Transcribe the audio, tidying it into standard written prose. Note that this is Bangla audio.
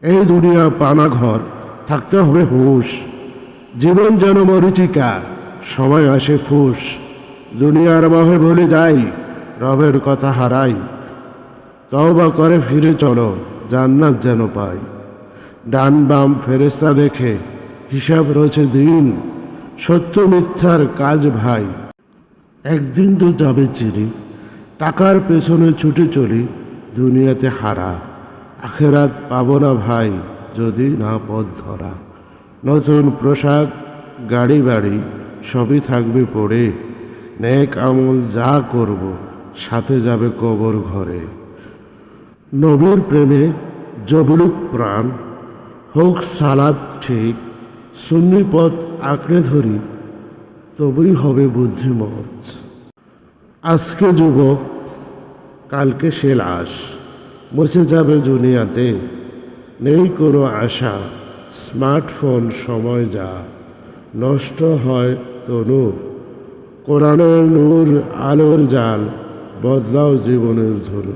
এই দুনিয়া পানাঘর, থাকতে হবে হুঁশ। জীবন যেন মরীচিকা, সময় আসে ফুস। দুনিয়ার মোহে ভুলে যাই, রবের কথা হারাই। তওবা করে ফিরে চলো, জান্নাত যেন পাই। ডান বাম ফেরেস্তা দেখে হিসাব রয়েছে দিন। সত্য মিথ্যার কাজ ভাই, একদিন তো যাবে চিনি। টাকার পেছনে ছুটে চলি, দুনিয়াতে হারা। আখেরাত পাবো না ভাই, যদি না পথ ধরা। নতুন পোশাক, গাড়ি বাড়ি সবই থাকবে পড়ে। নেক আমল যা করব, সাথে যাবে কবর ঘরে। নবীর প্রেমে জবলুক প্রাণ, হোক সালাদ ঠিক। সুন্নি পথ আঁকড়ে ধরি, তবেই হবে বুদ্ধিমত। আজকে যুবক, কালকে সে লাশ। মুছে যাবে দুনিয়াতে, নেই কোনো আশা। স্মার্টফোন সময় যা, নষ্ট হয় তনু। কোরআনের নূর আলোর জাল, বদলাও জীবনের ধনু।